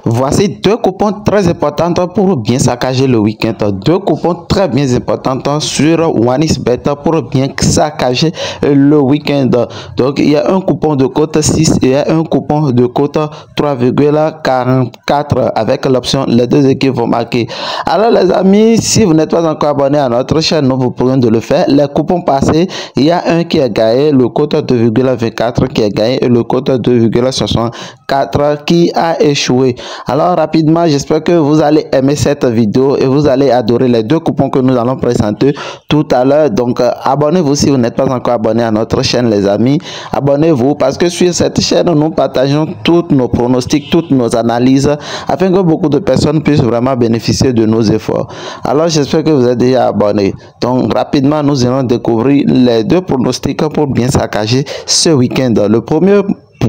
Voici deux coupons très importants pour bien saccager le week-end. Deux coupons très bien importants sur OneXBet pour bien saccager le week-end. Donc, il y a un coupon de cote 6 et il y a un coupon de cote 3,44 avec l'option les deux équipes vont marquer. Alors, les amis, si vous n'êtes pas encore abonné à notre chaîne, nous vous pourrions de le faire. Les coupons passés, il y a un qui a gagné, le cote 2,24 qui a gagné et le cote 2,64 qui a échoué. Alors rapidement, j'espère que vous allez aimer cette vidéo et vous allez adorer les deux coupons que nous allons présenter tout à l'heure. Donc abonnez-vous si vous n'êtes pas encore abonné à notre chaîne, les amis. Abonnez-vous parce que sur cette chaîne, nous partageons tous nos pronostics, toutes nos analyses afin que beaucoup de personnes puissent vraiment bénéficier de nos efforts. Alors j'espère que vous êtes déjà abonnés. Donc rapidement, nous allons découvrir les deux pronostics pour bien saccager ce week-end.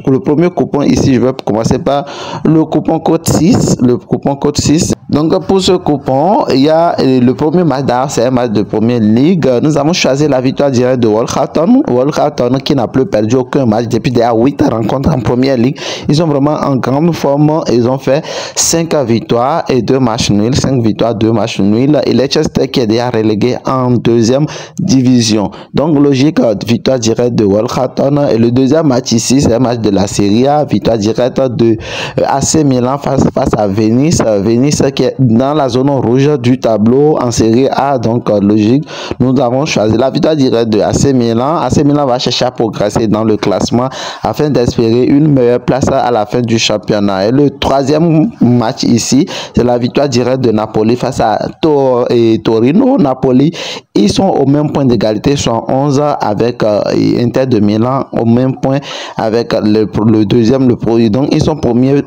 Pour le premier coupon ici, je vais commencer par le coupon code 6. Le coupon code 6. Donc pour ce coupon, il y a le premier match d'art, c'est un match de première ligue. Nous avons choisi la victoire directe de Wolverhampton. Wolverhampton qui n'a plus perdu aucun match depuis déjà 8 rencontres en première ligue. Ils sont vraiment en grande forme. Ils ont fait 5 victoires et 2 matchs nuls. 5 victoires, 2 matchs nuls. Et Leicester qui est déjà relégué en deuxième division. Donc logique, victoire directe de Wolverhampton. Et le deuxième match ici, c'est un match de la Serie A, victoire directe de AC Milan face à Venise. Venise qui est dans la zone rouge du tableau en Serie A, donc logique. Nous avons choisi la victoire directe de AC Milan. AC Milan va chercher à progresser dans le classement afin d'espérer une meilleure place à la fin du championnat. Et le troisième match ici, c'est la victoire directe de Napoli face à Torino. Napoli, ils sont au même point d'égalité, sont 11 avec Inter de Milan au même point avec le deuxième, le premier. Donc ils sont premier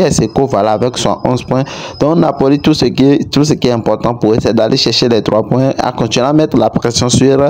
ex-aequo, voilà, avec 11 points. Donc Napoli, tout ce qui est important pour eux, c'est d'aller chercher les 3 points, à continuer à mettre la pression sur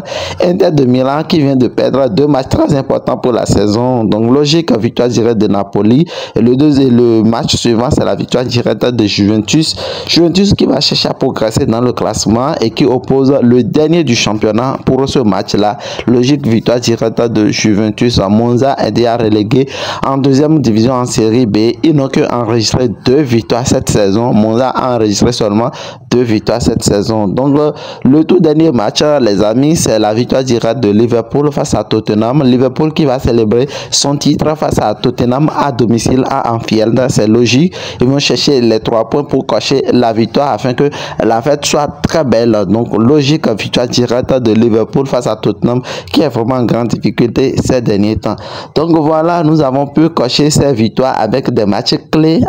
Inter de Milan qui vient de perdre 2 matchs très importants pour la saison. Donc logique, victoire directe de Napoli. Et le match suivant, c'est la victoire directe de Juventus. Juventus qui va chercher à progresser dans le classement et qui oppose le dernier du championnat pour ce match-là. Logique, victoire directe de Juventus. Monza est déjà relégué en deuxième division en série B. Ils n'ont que enregistré 2 victoires cette saison. Monza a enregistré seulement 2 victoires cette saison. Donc le tout dernier match, les amis, c'est la victoire directe de Liverpool face à Tottenham. Liverpool qui va célébrer son titre face à Tottenham à domicile à Anfield. C'est logique. Ils vont chercher les 3 points pour cocher la victoire afin que la fête soit très belle. Donc logique, victoire directe de Liverpool face à Tottenham qui est vraiment en grande difficulté ces derniers temps. Donc voilà, nous avons pu cocher ces victoires avec des matchs clés,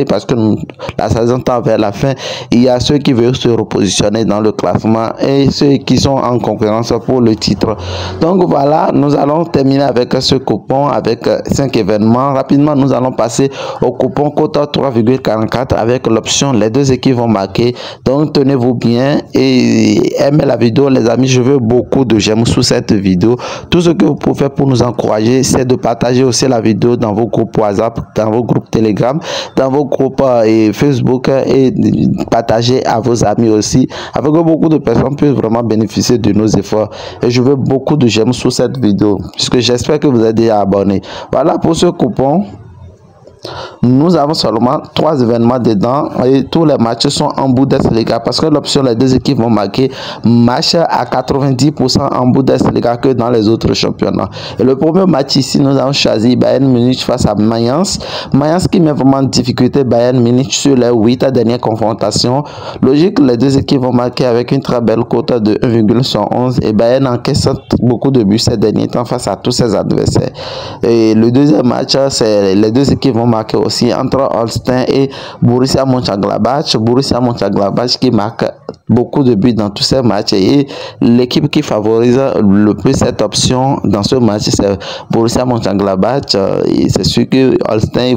parce que la saison tend vers la fin. Il y a ceux qui veulent se repositionner dans le classement et ceux qui sont en concurrence pour le titre. Donc voilà, nous allons terminer avec ce coupon avec 5 événements. Rapidement, nous allons passer au coupon quota 3,44 avec l'option les deux équipes vont marquer. Donc tenez-vous bien et aimez la vidéo, les amis. Je veux beaucoup de j'aime sous cette vidéo. Tout ce que vous pouvez faire pour nous encourager, c'est de partager aussi la vidéo dans vos groupes WhatsApp, dans vos groupes Telegram, dans vos groupes Facebook et partager à vos amis aussi, afin que beaucoup de personnes puissent vraiment bénéficier de nos efforts. Et je veux beaucoup de j'aime sous cette vidéo, puisque j'espère que vous êtes déjà abonnés. Voilà pour ce coupon. Nous avons seulement 3 événements dedans et tous les matchs sont en Bundesliga parce que l'option les deux équipes vont marquer match à 90% en Bundesliga que dans les autres championnats. Et le premier match ici, nous avons choisi Bayern Munich face à Mayence. Mayence qui met vraiment en difficulté Bayern Munich sur les 8 dernières confrontations. Logique, les deux équipes vont marquer avec une très belle cote de 1,11 et Bayern encaisse beaucoup de buts ces derniers temps face à tous ses adversaires. Et le deuxième match, c'est les deux équipes vont marqué aussi entre Holstein et Borussia Mönchengladbach. Borussia Mönchengladbach qui marque beaucoup de buts dans tous ces matchs et l'équipe qui favorise le plus cette option dans ce match, c'est Borussia Mönchengladbach. C'est sûr que Holstein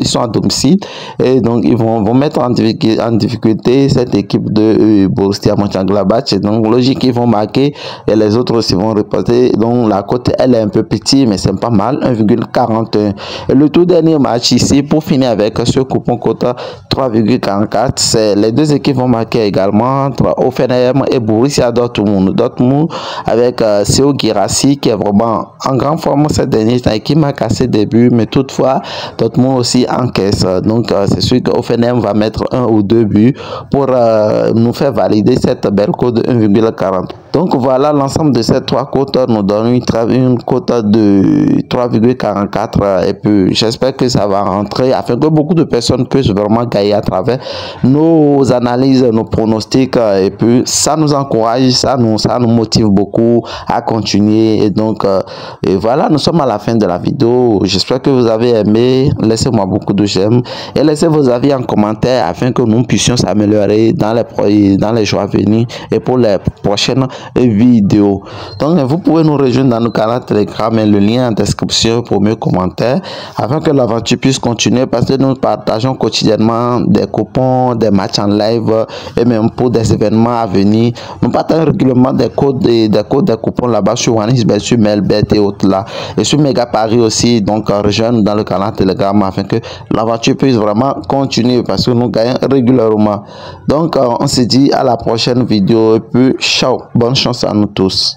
ils sont à domicile et donc ils vont mettre en difficulté cette équipe de Borussia Mönchengladbach. Donc logique, ils vont marquer et les autres aussi vont reporter. Donc la cote elle est un peu petite mais c'est pas mal, 1,41. Et le tout dernier dernier match ici pour finir avec ce coupon quota 3,44. C'est les deux équipes vont marquer également entre Hoffenheim et Borussia Dortmund. Dortmund avec Serhou Guirassy qui est vraiment en grande forme cette dernière temps et qui marque assez de buts, mais toutefois Dortmund aussi encaisse. Donc c'est sûr que Hoffenheim va mettre 1 ou 2 buts pour nous faire valider cette belle cote de 1,40. Donc voilà, l'ensemble de ces trois cotes nous donne une cote de 3,44 et puis j'espère que ça va rentrer afin que beaucoup de personnes puissent vraiment gagner à travers nos analyses, nos pronostics et puis ça nous encourage, ça nous motive beaucoup à continuer et donc et voilà, nous sommes à la fin de la vidéo. J'espère que vous avez aimé. Laissez-moi beaucoup de j'aime et laissez vos avis en commentaire afin que nous puissions s'améliorer dans les jours à venir et pour les prochaines vidéos. Donc vous pouvez nous rejoindre dans nos canaux Telegram et le lien en description pour mieux commentaires afin que l'aventure puisse continuer parce que nous partageons quotidiennement des coupons, des matchs en live et même pour des événements à venir. Nous partageons régulièrement des codes des coupons là-bas sur OneXBet, sur Melbet et autres là et sur Mega Paris aussi. Donc rejoindre dans le canal Telegram afin que l'aventure puisse vraiment continuer parce que nous gagnons régulièrement. Donc on se dit à la prochaine vidéo et puis ciao, bonne chance à nous tous.